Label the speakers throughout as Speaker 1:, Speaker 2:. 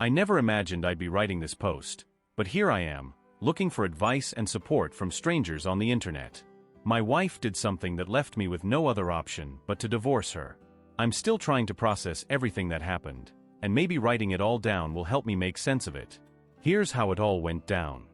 Speaker 1: I never imagined I'd be writing this post, but here I am, looking for advice and support from strangers on the internet. My wife did something that left me with no other option but to divorce her. I'm still trying to process everything that happened, and maybe writing it all down will help me make sense of it. Here's how it all went down.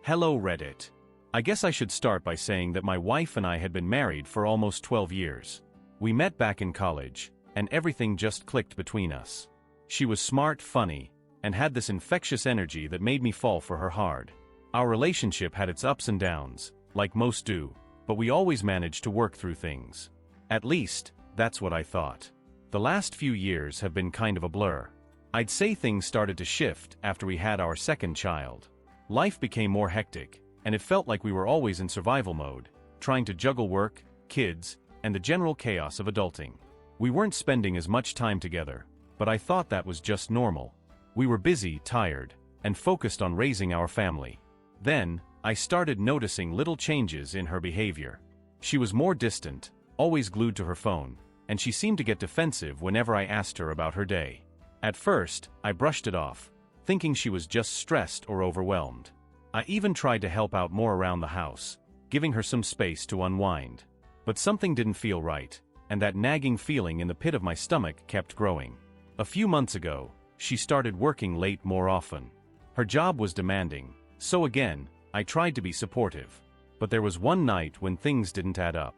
Speaker 1: Hello Reddit. I guess I should start by saying that my wife and I had been married for almost 12 years. We met back in college, and everything just clicked between us. She was smart, funny, and had this infectious energy that made me fall for her hard. Our relationship had its ups and downs, like most do, but we always managed to work through things. At least, that's what I thought. The last few years have been kind of a blur. I'd say things started to shift after we had our second child. Life became more hectic, and it felt like we were always in survival mode, trying to juggle work, kids, and the general chaos of adulting. We weren't spending as much time together, but I thought that was just normal. We were busy, tired, and focused on raising our family. Then, I started noticing little changes in her behavior. She was more distant, always glued to her phone, and she seemed to get defensive whenever I asked her about her day. At first, I brushed it off, thinking she was just stressed or overwhelmed. I even tried to help out more around the house, giving her some space to unwind. But something didn't feel right, and that nagging feeling in the pit of my stomach kept growing. A few months ago, she started working late more often. Her job was demanding, so again, I tried to be supportive. But there was one night when things didn't add up.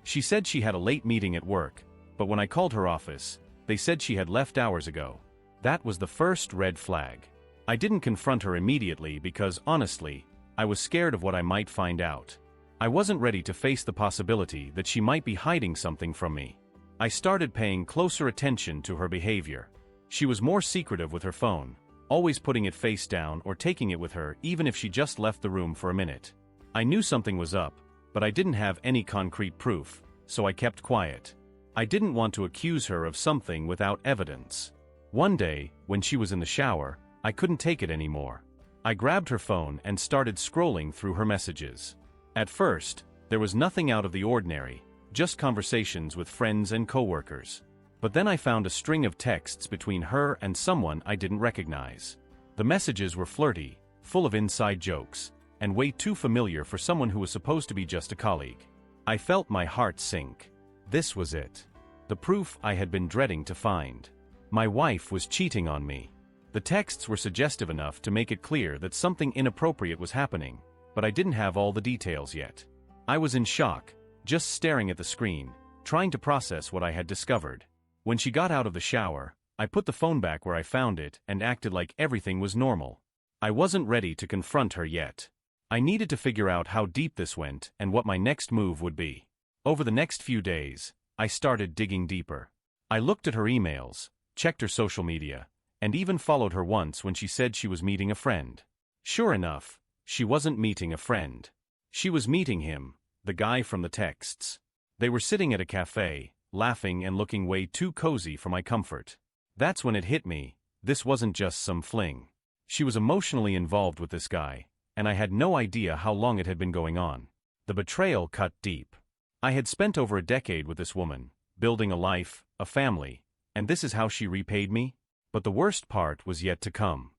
Speaker 1: She said she had a late meeting at work, but when I called her office, they said she had left hours ago. That was the first red flag. I didn't confront her immediately because, honestly, I was scared of what I might find out. I wasn't ready to face the possibility that she might be hiding something from me. I started paying closer attention to her behavior. She was more secretive with her phone, always putting it face down or taking it with her even if she just left the room for a minute. I knew something was up, but I didn't have any concrete proof, so I kept quiet. I didn't want to accuse her of something without evidence. One day, when she was in the shower, I couldn't take it anymore. I grabbed her phone and started scrolling through her messages. At first, there was nothing out of the ordinary, just conversations with friends and coworkers. But then I found a string of texts between her and someone I didn't recognize. The messages were flirty, full of inside jokes, and way too familiar for someone who was supposed to be just a colleague. I felt my heart sink. This was it. The proof I had been dreading to find. My wife was cheating on me. The texts were suggestive enough to make it clear that something inappropriate was happening, but I didn't have all the details yet. I was in shock, just staring at the screen, trying to process what I had discovered. When she got out of the shower, I put the phone back where I found it and acted like everything was normal. I wasn't ready to confront her yet. I needed to figure out how deep this went and what my next move would be. Over the next few days, I started digging deeper. I looked at her emails, checked her social media, and even followed her once when she said she was meeting a friend. Sure enough, she wasn't meeting a friend. She was meeting him, the guy from the texts. They were sitting at a cafe, laughing and looking way too cozy for my comfort. That's when it hit me, this wasn't just some fling. She was emotionally involved with this guy, and I had no idea how long it had been going on. The betrayal cut deep. I had spent over a decade with this woman, building a life, a family, and this is how she repaid me? But the worst part was yet to come.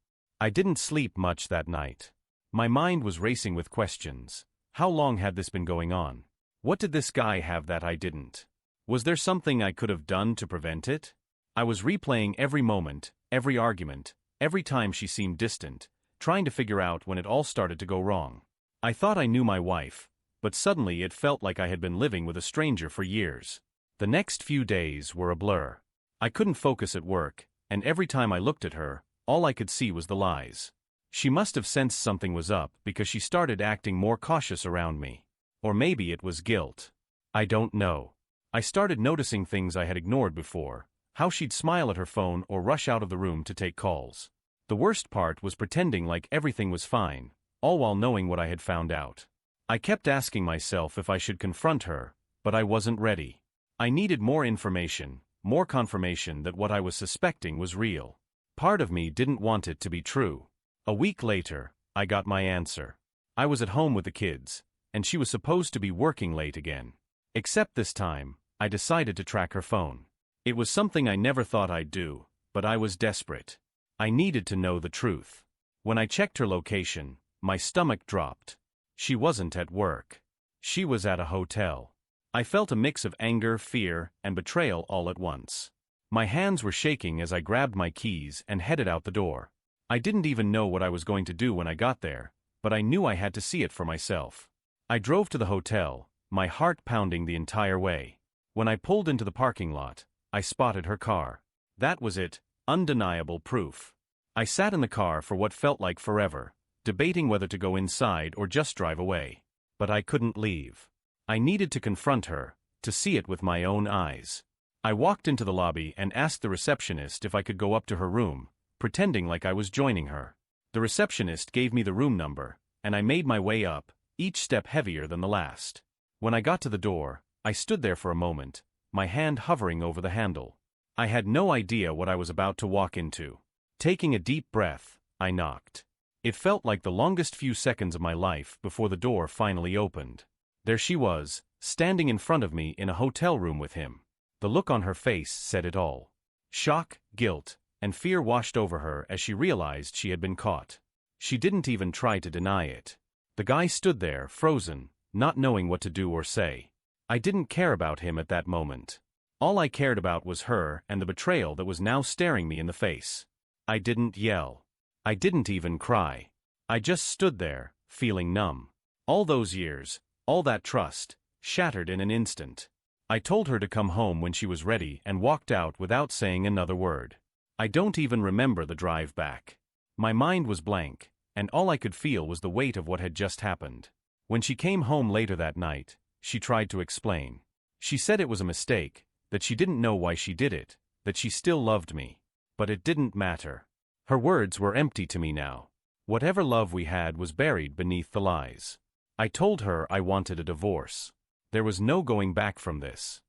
Speaker 1: I didn't sleep much that night. My mind was racing with questions. How long had this been going on? What did this guy have that I didn't? Was there something I could have done to prevent it? I was replaying every moment, every argument, every time she seemed distant, trying to figure out when it all started to go wrong. I thought I knew my wife, but suddenly it felt like I had been living with a stranger for years. The next few days were a blur. I couldn't focus at work, and every time I looked at her, all I could see was the lies. She must have sensed something was up because she started acting more cautious around me. Or maybe it was guilt. I don't know. I started noticing things I had ignored before, how she'd smile at her phone or rush out of the room to take calls. The worst part was pretending like everything was fine, all while knowing what I had found out. I kept asking myself if I should confront her, but I wasn't ready. I needed more information, more confirmation that what I was suspecting was real. Part of me didn't want it to be true. A week later, I got my answer. I was at home with the kids, and she was supposed to be working late again. Except this time, I decided to track her phone. It was something I never thought I'd do, but I was desperate. I needed to know the truth. When I checked her location, my stomach dropped. She wasn't at work. She was at a hotel. I felt a mix of anger, fear, and betrayal all at once. My hands were shaking as I grabbed my keys and headed out the door. I didn't even know what I was going to do when I got there, but I knew I had to see it for myself. I drove to the hotel, my heart pounding the entire way. When I pulled into the parking lot, I spotted her car. That was it, undeniable proof. I sat in the car for what felt like forever, debating whether to go inside or just drive away. But I couldn't leave. I needed to confront her, to see it with my own eyes. I walked into the lobby and asked the receptionist if I could go up to her room, pretending like I was joining her. The receptionist gave me the room number, and I made my way up, each step heavier than the last. When I got to the door, I stood there for a moment, my hand hovering over the handle. I had no idea what I was about to walk into. Taking a deep breath, I knocked. It felt like the longest few seconds of my life before the door finally opened. There she was, standing in front of me in a hotel room with him. The look on her face said it all. Shock, guilt, and fear washed over her as she realized she had been caught. She didn't even try to deny it. The guy stood there, frozen, not knowing what to do or say. I didn't care about him at that moment. All I cared about was her and the betrayal that was now staring me in the face. I didn't yell. I didn't even cry. I just stood there, feeling numb. All those years, all that trust, shattered in an instant. I told her to come home when she was ready and walked out without saying another word. I don't even remember the drive back. My mind was blank, and all I could feel was the weight of what had just happened. When she came home later that night, she tried to explain. She said it was a mistake, that she didn't know why she did it, that she still loved me. But it didn't matter. Her words were empty to me now. Whatever love we had was buried beneath the lies. I told her I wanted a divorce. There was no going back from this.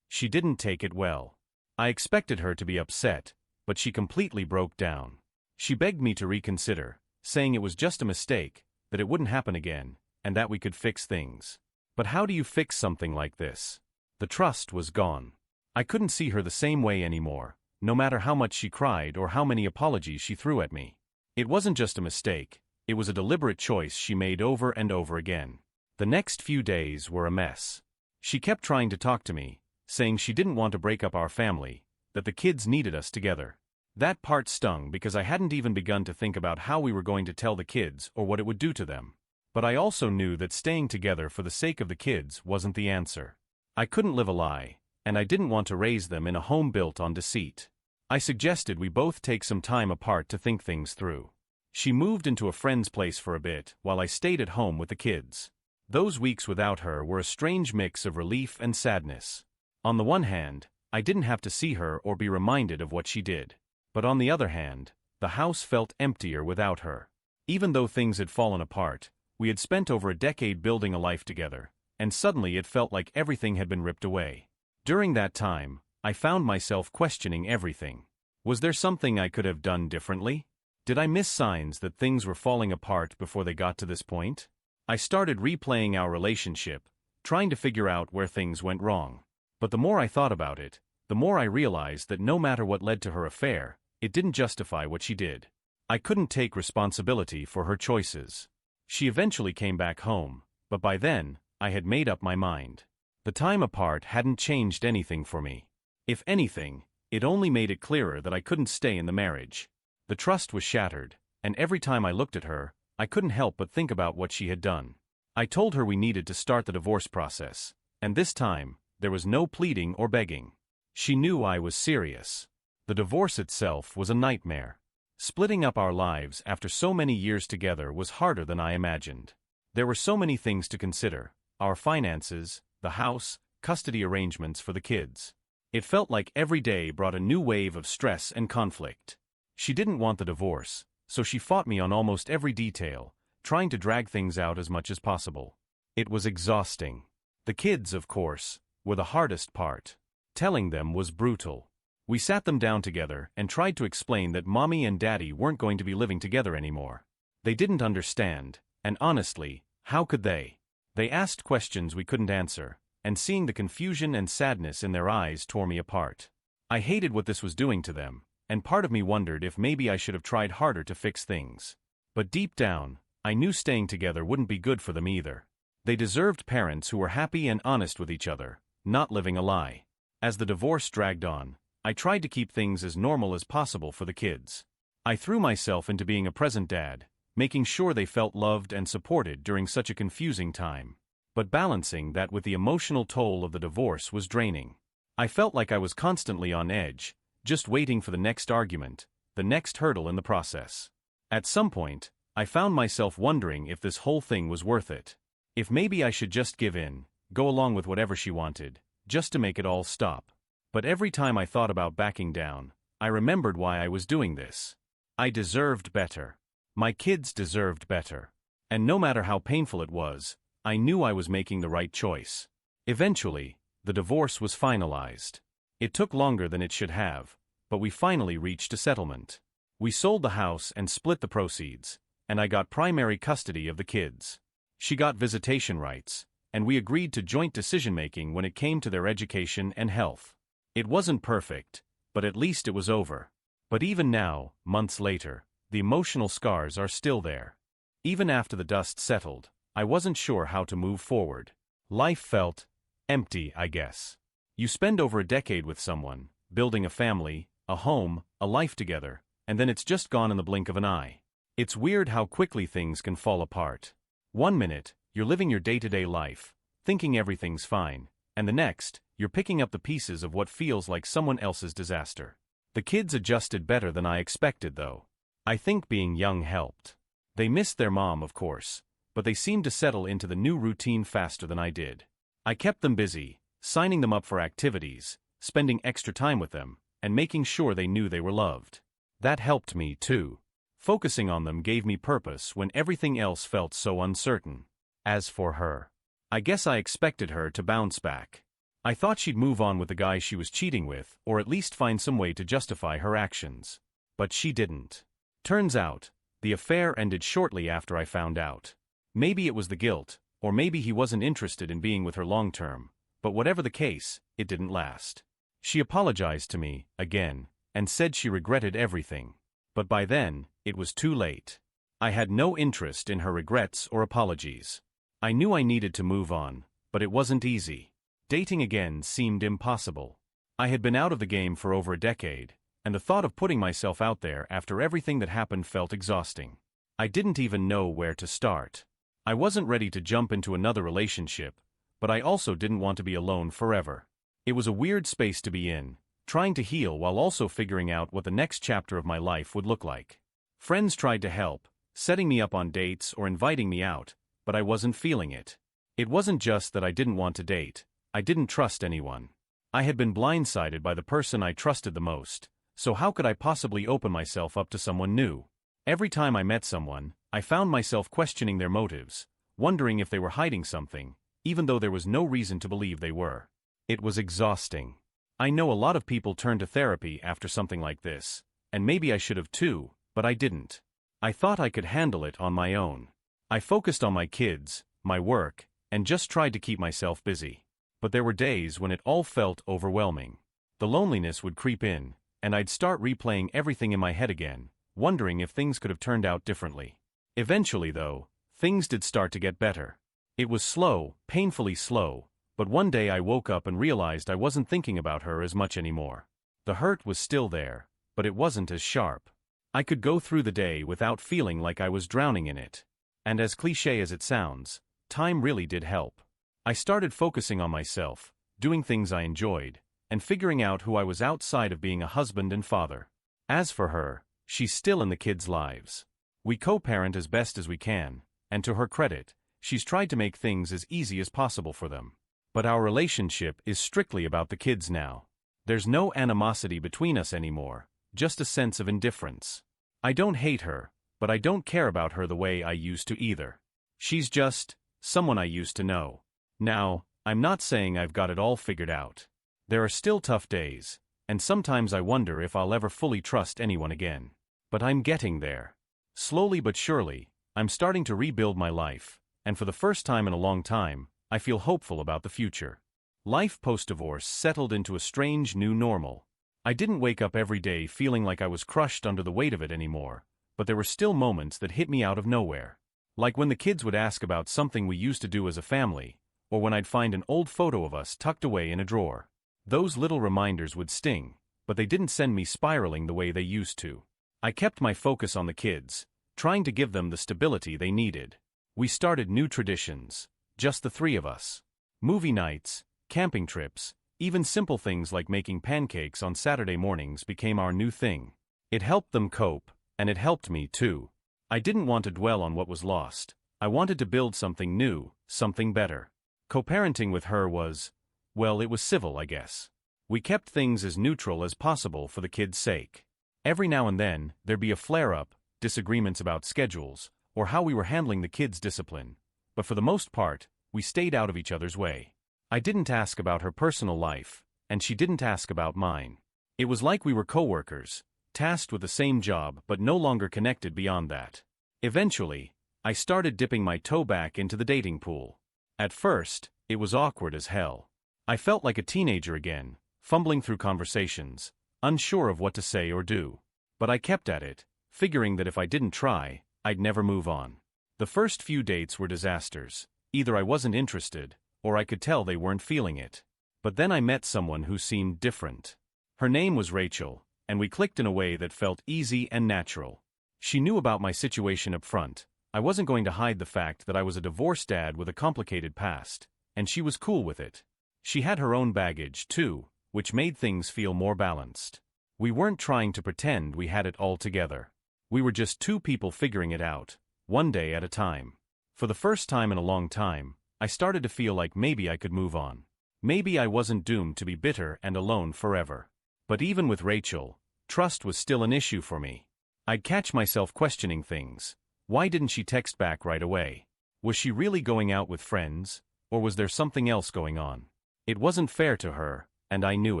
Speaker 1: She didn't take it well. I expected her to be upset, but she completely broke down. She begged me to reconsider, saying it was just a mistake, that it wouldn't happen again, and that we could fix things. But how do you fix something like this? The trust was gone. I couldn't see her the same way anymore, no matter how much she cried or how many apologies she threw at me. It wasn't just a mistake, it was a deliberate choice she made over and over again. The next few days were a mess. She kept trying to talk to me, saying she didn't want to break up our family, that the kids needed us together. That part stung because I hadn't even begun to think about how we were going to tell the kids or what it would do to them. But I also knew that staying together for the sake of the kids wasn't the answer. I couldn't live a lie, and I didn't want to raise them in a home built on deceit. I suggested we both take some time apart to think things through. She moved into a friend's place for a bit while I stayed at home with the kids. Those weeks without her were a strange mix of relief and sadness. On the one hand, I didn't have to see her or be reminded of what she did. But on the other hand, the house felt emptier without her. Even though things had fallen apart, we had spent over a decade building a life together, and suddenly it felt like everything had been ripped away. During that time, I found myself questioning everything. Was there something I could have done differently? Did I miss signs that things were falling apart before they got to this point? I started replaying our relationship, trying to figure out where things went wrong. But the more I thought about it, the more I realized that no matter what led to her affair, it didn't justify what she did. I couldn't take responsibility for her choices. She eventually came back home, but by then, I had made up my mind. The time apart hadn't changed anything for me. If anything, it only made it clearer that I couldn't stay in the marriage. The trust was shattered, and every time I looked at her, I couldn't help but think about what she had done. I told her we needed to start the divorce process, and this time, there was no pleading or begging. She knew I was serious. The divorce itself was a nightmare. Splitting up our lives after so many years together was harder than I imagined. There were so many things to consider: our finances, the house, custody arrangements for the kids. It felt like every day brought a new wave of stress and conflict. She didn't want the divorce, so she fought me on almost every detail, trying to drag things out as much as possible. It was exhausting. The kids, of course, were the hardest part. Telling them was brutal. We sat them down together and tried to explain that Mommy and Daddy weren't going to be living together anymore. They didn't understand, and honestly, how could they? They asked questions we couldn't answer, and seeing the confusion and sadness in their eyes tore me apart. I hated what this was doing to them, and part of me wondered if maybe I should have tried harder to fix things. But deep down, I knew staying together wouldn't be good for them either. They deserved parents who were happy and honest with each other, not living a lie. As the divorce dragged on, I tried to keep things as normal as possible for the kids. I threw myself into being a present dad, making sure they felt loved and supported during such a confusing time. But balancing that with the emotional toll of the divorce was draining. I felt like I was constantly on edge, just waiting for the next argument, the next hurdle in the process. At some point, I found myself wondering if this whole thing was worth it. If maybe I should just give in, go along with whatever she wanted, just to make it all stop. But every time I thought about backing down, I remembered why I was doing this. I deserved better. My kids deserved better. And no matter how painful it was, I knew I was making the right choice. Eventually, the divorce was finalized. It took longer than it should have, but we finally reached a settlement. We sold the house and split the proceeds, and I got primary custody of the kids. She got visitation rights, and we agreed to joint decision-making when it came to their education and health. It wasn't perfect, but at least it was over. But even now, months later, the emotional scars are still there. Even after the dust settled, I wasn't sure how to move forward. Life felt empty, I guess. You spend over a decade with someone, building a family, a home, a life together, and then it's just gone in the blink of an eye. It's weird how quickly things can fall apart. One minute, you're living your day-to-day life, thinking everything's fine, and the next, you're picking up the pieces of what feels like someone else's disaster. The kids adjusted better than I expected, though. I think being young helped. They missed their mom, of course, but they seemed to settle into the new routine faster than I did. I kept them busy, signing them up for activities, spending extra time with them, and making sure they knew they were loved. That helped me, too. Focusing on them gave me purpose when everything else felt so uncertain. As for her, I guess I expected her to bounce back. I thought she'd move on with the guy she was cheating with, or at least find some way to justify her actions. But she didn't. Turns out, the affair ended shortly after I found out. Maybe it was the guilt, or maybe he wasn't interested in being with her long-term, but whatever the case, it didn't last. She apologized to me, again, and said she regretted everything. But by then, it was too late. I had no interest in her regrets or apologies. I knew I needed to move on, but it wasn't easy. Dating again seemed impossible. I had been out of the game for over a decade, and the thought of putting myself out there after everything that happened felt exhausting. I didn't even know where to start. I wasn't ready to jump into another relationship, but I also didn't want to be alone forever. It was a weird space to be in, trying to heal while also figuring out what the next chapter of my life would look like. Friends tried to help, setting me up on dates or inviting me out, but I wasn't feeling it. It wasn't just that I didn't want to date, I didn't trust anyone. I had been blindsided by the person I trusted the most, so how could I possibly open myself up to someone new? Every time I met someone, I found myself questioning their motives, wondering if they were hiding something, even though there was no reason to believe they were. It was exhausting. I know a lot of people turn to therapy after something like this, and maybe I should have too, but I didn't. I thought I could handle it on my own. I focused on my kids, my work, and just tried to keep myself busy. But there were days when it all felt overwhelming. The loneliness would creep in, and I'd start replaying everything in my head again, wondering if things could have turned out differently. Eventually, though, things did start to get better. It was slow, painfully slow, but one day I woke up and realized I wasn't thinking about her as much anymore. The hurt was still there, but it wasn't as sharp. I could go through the day without feeling like I was drowning in it. And as cliché as it sounds, time really did help. I started focusing on myself, doing things I enjoyed, and figuring out who I was outside of being a husband and father. As for her, she's still in the kids' lives. We co-parent as best as we can, and to her credit, she's tried to make things as easy as possible for them. But our relationship is strictly about the kids now. There's no animosity between us anymore, just a sense of indifference. I don't hate her, but I don't care about her the way I used to either. She's just someone I used to know. Now, I'm not saying I've got it all figured out. There are still tough days, and sometimes I wonder if I'll ever fully trust anyone again. But I'm getting there. Slowly but surely, I'm starting to rebuild my life, and for the first time in a long time, I feel hopeful about the future. Life post-divorce settled into a strange new normal. I didn't wake up every day feeling like I was crushed under the weight of it anymore, but there were still moments that hit me out of nowhere. Like when the kids would ask about something we used to do as a family, or when I'd find an old photo of us tucked away in a drawer. Those little reminders would sting, but they didn't send me spiraling the way they used to. I kept my focus on the kids, trying to give them the stability they needed. We started new traditions, just the three of us. Movie nights, camping trips, even simple things like making pancakes on Saturday mornings became our new thing. It helped them cope, and it helped me too. I didn't want to dwell on what was lost. I wanted to build something new, something better. Co-parenting with her was, well, it was civil, I guess. We kept things as neutral as possible for the kids' sake. Every now and then, there'd be a flare-up, disagreements about schedules, or how we were handling the kids' discipline. But for the most part, we stayed out of each other's way. I didn't ask about her personal life, and she didn't ask about mine. It was like we were co-workers, tasked with the same job but no longer connected beyond that. Eventually, I started dipping my toe back into the dating pool. At first, it was awkward as hell. I felt like a teenager again, fumbling through conversations, unsure of what to say or do. But I kept at it, figuring that if I didn't try, I'd never move on. The first few dates were disasters. Either I wasn't interested, or I could tell they weren't feeling it. But then I met someone who seemed different. Her name was Rachel, and we clicked in a way that felt easy and natural. She knew about my situation up front. I wasn't going to hide the fact that I was a divorced dad with a complicated past, and she was cool with it. She had her own baggage, too, which made things feel more balanced. We weren't trying to pretend we had it all together. We were just two people figuring it out, one day at a time. For the first time in a long time, I started to feel like maybe I could move on. Maybe I wasn't doomed to be bitter and alone forever. But even with Rachel, trust was still an issue for me. I'd catch myself questioning things. Why didn't she text back right away? Was she really going out with friends, or was there something else going on? It wasn't fair to her, and I knew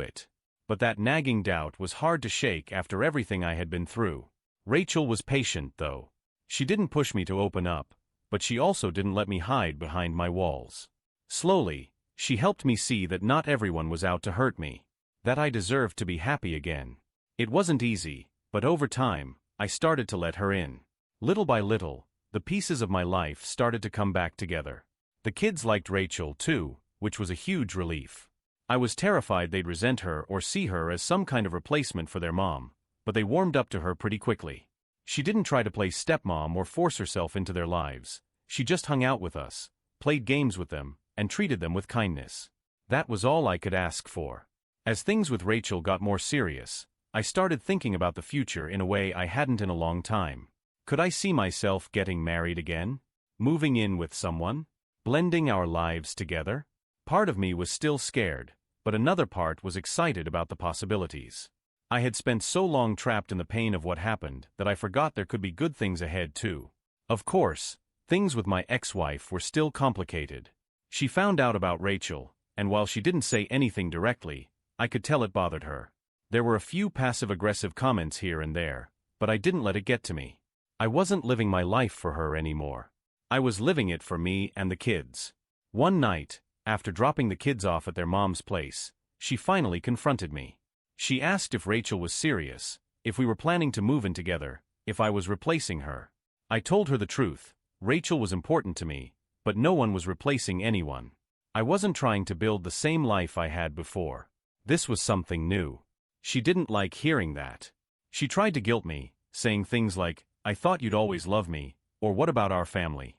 Speaker 1: it. But that nagging doubt was hard to shake after everything I had been through. Rachel was patient, though. She didn't push me to open up, but she also didn't let me hide behind my walls. Slowly, she helped me see that not everyone was out to hurt me, that I deserved to be happy again. It wasn't easy, but over time, I started to let her in. Little by little, the pieces of my life started to come back together. The kids liked Rachel too, which was a huge relief. I was terrified they'd resent her or see her as some kind of replacement for their mom, but they warmed up to her pretty quickly. She didn't try to play stepmom or force herself into their lives. She just hung out with us, played games with them, and treated them with kindness. That was all I could ask for. As things with Rachel got more serious, I started thinking about the future in a way I hadn't in a long time. Could I see myself getting married again? Moving in with someone? Blending our lives together? Part of me was still scared, but another part was excited about the possibilities. I had spent so long trapped in the pain of what happened that I forgot there could be good things ahead too. Of course, things with my ex-wife were still complicated. She found out about Rachel, and while she didn't say anything directly, I could tell it bothered her. There were a few passive-aggressive comments here and there, but I didn't let it get to me. I wasn't living my life for her anymore. I was living it for me and the kids. One night, after dropping the kids off at their mom's place, she finally confronted me. She asked if Rachel was serious, if we were planning to move in together, if I was replacing her. I told her the truth. Rachel was important to me, but no one was replacing anyone. I wasn't trying to build the same life I had before. This was something new. She didn't like hearing that. She tried to guilt me, saying things like, "I thought you'd always love me," or "What about our family?"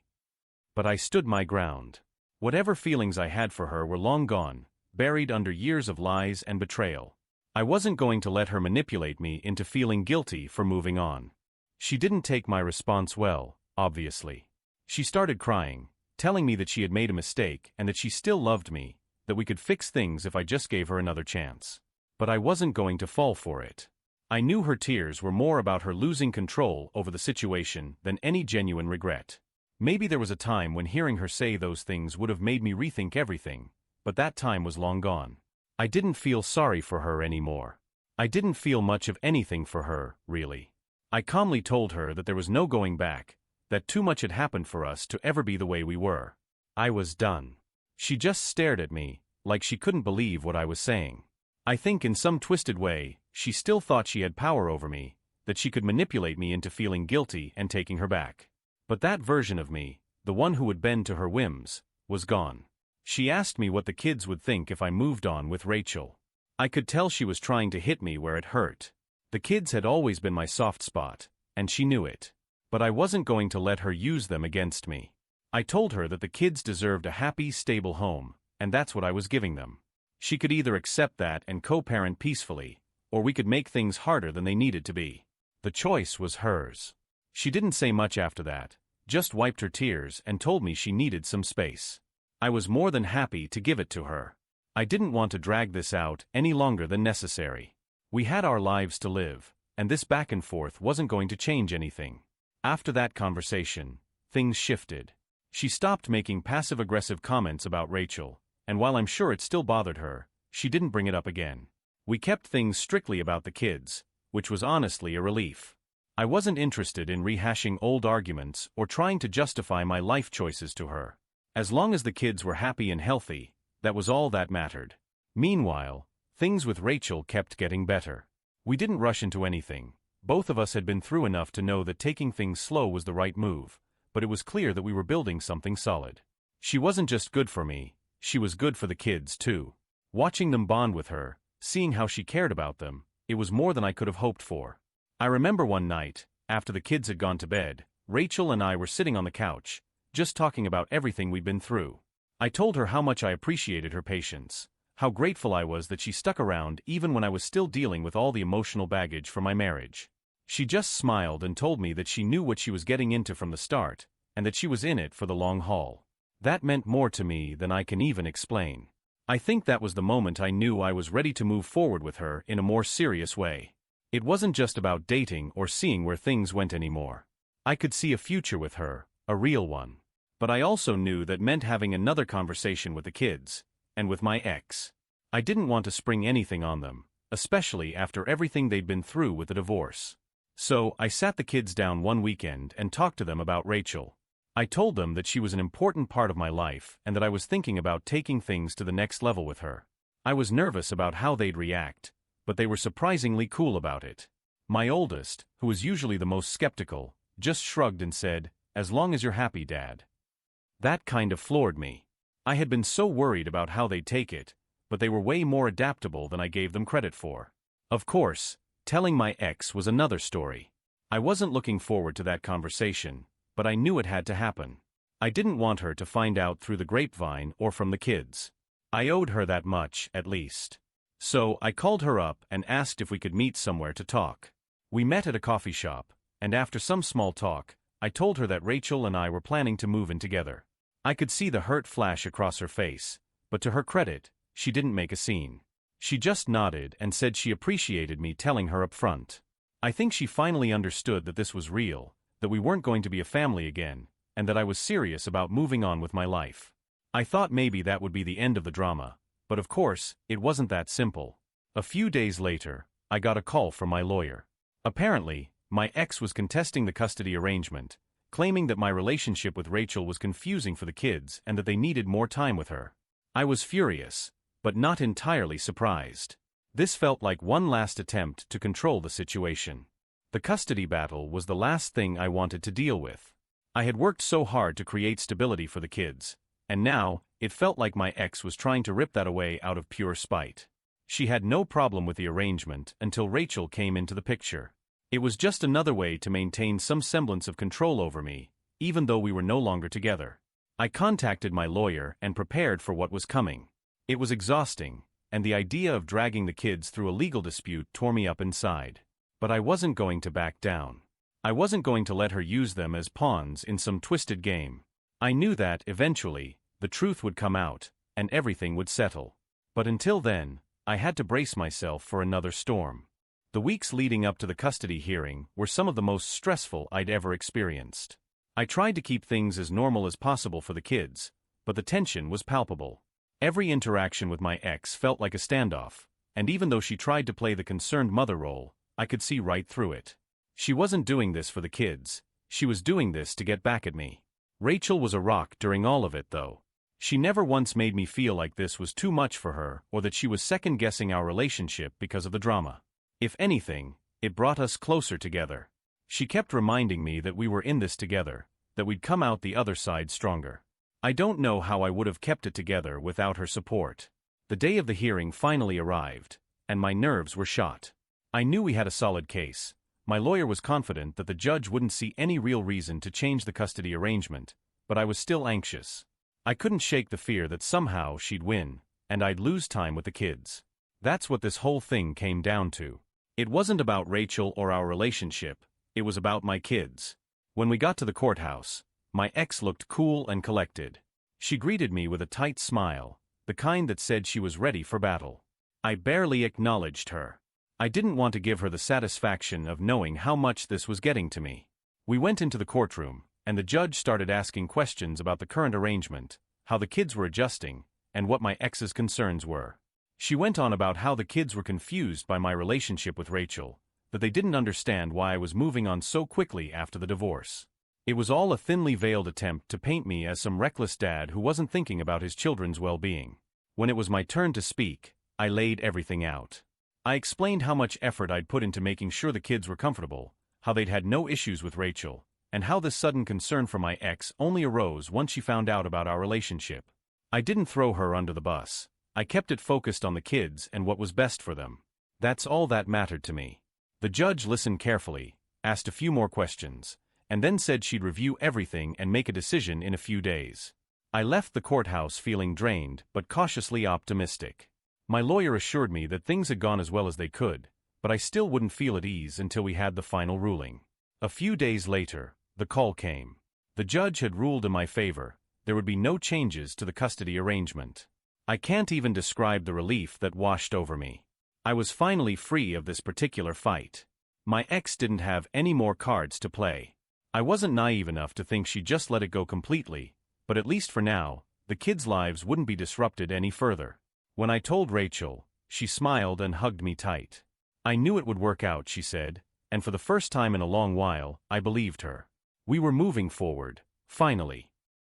Speaker 1: But I stood my ground. Whatever feelings I had for her were long gone, buried under years of lies and betrayal. I wasn't going to let her manipulate me into feeling guilty for moving on. She didn't take my response well, obviously. She started crying, telling me that she had made a mistake and that she still loved me, that we could fix things if I just gave her another chance. But I wasn't going to fall for it. I knew her tears were more about her losing control over the situation than any genuine regret. Maybe there was a time when hearing her say those things would have made me rethink everything, but that time was long gone. I didn't feel sorry for her anymore. I didn't feel much of anything for her, really. I calmly told her that there was no going back, that too much had happened for us to ever be the way we were. I was done. She just stared at me, like she couldn't believe what I was saying. I think in some twisted way, She still thought she had power over me, that she could manipulate me into feeling guilty and taking her back. But that version of me, the one who would bend to her whims, was gone. She asked me what the kids would think if I moved on with Rachel. I could tell she was trying to hit me where it hurt. The kids had always been my soft spot, and she knew it. But I wasn't going to let her use them against me. I told her that the kids deserved a happy, stable home, and that's what I was giving them. She could either accept that and co-parent peacefully, or we could make things harder than they needed to be. The choice was hers. She didn't say much after that, just wiped her tears and told me she needed some space. I was more than happy to give it to her. I didn't want to drag this out any longer than necessary. We had our lives to live, and this back and forth wasn't going to change anything. After that conversation, things shifted. She stopped making passive-aggressive comments about Rachel, and while I'm sure it still bothered her, she didn't bring it up again. We kept things strictly about the kids, which was honestly a relief. I wasn't interested in rehashing old arguments or trying to justify my life choices to her. As long as the kids were happy and healthy, that was all that mattered. Meanwhile, things with Rachel kept getting better. We didn't rush into anything. Both of us had been through enough to know that taking things slow was the right move, but it was clear that we were building something solid. She wasn't just good for me, she was good for the kids too. Watching them bond with her, seeing how she cared about them, it was more than I could have hoped for. I remember one night, after the kids had gone to bed, Rachel and I were sitting on the couch, just talking about everything we'd been through. I told her how much I appreciated her patience, how grateful I was that she stuck around even when I was still dealing with all the emotional baggage from my marriage. She just smiled and told me that she knew what she was getting into from the start, and that she was in it for the long haul. That meant more to me than I can even explain. I think that was the moment I knew I was ready to move forward with her in a more serious way. It wasn't just about dating or seeing where things went anymore. I could see a future with her, a real one. But I also knew that meant having another conversation with the kids, and with my ex. I didn't want to spring anything on them, especially after everything they'd been through with the divorce. So, I sat the kids down one weekend and talked to them about Rachel. I told them that she was an important part of my life and that I was thinking about taking things to the next level with her. I was nervous about how they'd react, but they were surprisingly cool about it. My oldest, who was usually the most skeptical, just shrugged and said, "As long as you're happy, Dad." That kind of floored me. I had been so worried about how they'd take it, but they were way more adaptable than I gave them credit for. Of course, telling my ex was another story. I wasn't looking forward to that conversation, but I knew it had to happen. I didn't want her to find out through the grapevine or from the kids. I owed her that much, at least. So, I called her up and asked if we could meet somewhere to talk. We met at a coffee shop, and after some small talk, I told her that Rachel and I were planning to move in together. I could see the hurt flash across her face, but to her credit, she didn't make a scene. She just nodded and said she appreciated me telling her up front. I think she finally understood that this was real, that we weren't going to be a family again, and that I was serious about moving on with my life. I thought maybe that would be the end of the drama, but of course, it wasn't that simple. A few days later, I got a call from my lawyer. Apparently, my ex was contesting the custody arrangement, claiming that my relationship with Rachel was confusing for the kids and that they needed more time with her. I was furious, but not entirely surprised. This felt like one last attempt to control the situation. The custody battle was the last thing I wanted to deal with. I had worked so hard to create stability for the kids, and now, it felt like my ex was trying to rip that away out of pure spite. She had no problem with the arrangement until Rachel came into the picture. It was just another way to maintain some semblance of control over me, even though we were no longer together. I contacted my lawyer and prepared for what was coming. It was exhausting, and the idea of dragging the kids through a legal dispute tore me up inside. But I wasn't going to back down. I wasn't going to let her use them as pawns in some twisted game. I knew that, eventually, the truth would come out, and everything would settle. But until then, I had to brace myself for another storm. The weeks leading up to the custody hearing were some of the most stressful I'd ever experienced. I tried to keep things as normal as possible for the kids, but the tension was palpable. Every interaction with my ex felt like a standoff, and even though she tried to play the concerned mother role, I could see right through it. She wasn't doing this for the kids, she was doing this to get back at me. Rachel was a rock during all of it, though. She never once made me feel like this was too much for her or that she was second-guessing our relationship because of the drama. If anything, it brought us closer together. She kept reminding me that we were in this together, that we'd come out the other side stronger. I don't know how I would have kept it together without her support. The day of the hearing finally arrived, and my nerves were shot. I knew we had a solid case. My lawyer was confident that the judge wouldn't see any real reason to change the custody arrangement, but I was still anxious. I couldn't shake the fear that somehow she'd win, and I'd lose time with the kids. That's what this whole thing came down to. It wasn't about Rachel or our relationship, it was about my kids. When we got to the courthouse, my ex looked cool and collected. She greeted me with a tight smile, the kind that said she was ready for battle. I barely acknowledged her. I didn't want to give her the satisfaction of knowing how much this was getting to me. We went into the courtroom, and the judge started asking questions about the current arrangement, how the kids were adjusting, and what my ex's concerns were. She went on about how the kids were confused by my relationship with Rachel, that they didn't understand why I was moving on so quickly after the divorce. It was all a thinly veiled attempt to paint me as some reckless dad who wasn't thinking about his children's well-being. When it was my turn to speak, I laid everything out. I explained how much effort I'd put into making sure the kids were comfortable, how they'd had no issues with Rachel, and how this sudden concern for my ex only arose once she found out about our relationship. I didn't throw her under the bus. I kept it focused on the kids and what was best for them. That's all that mattered to me. The judge listened carefully, asked a few more questions, and then said she'd review everything and make a decision in a few days. I left the courthouse feeling drained but cautiously optimistic. My lawyer assured me that things had gone as well as they could, but I still wouldn't feel at ease until we had the final ruling. A few days later, the call came. The judge had ruled in my favor. There would be no changes to the custody arrangement. I can't even describe the relief that washed over me. I was finally free of this particular fight. My ex didn't have any more cards to play. I wasn't naive enough to think she'd just let it go completely, but at least for now, the kids' lives wouldn't be disrupted any further. When I told Rachel, she smiled and hugged me tight. I knew it would work out, she said, and for the first time in a long while, I believed her. We were moving forward, finally.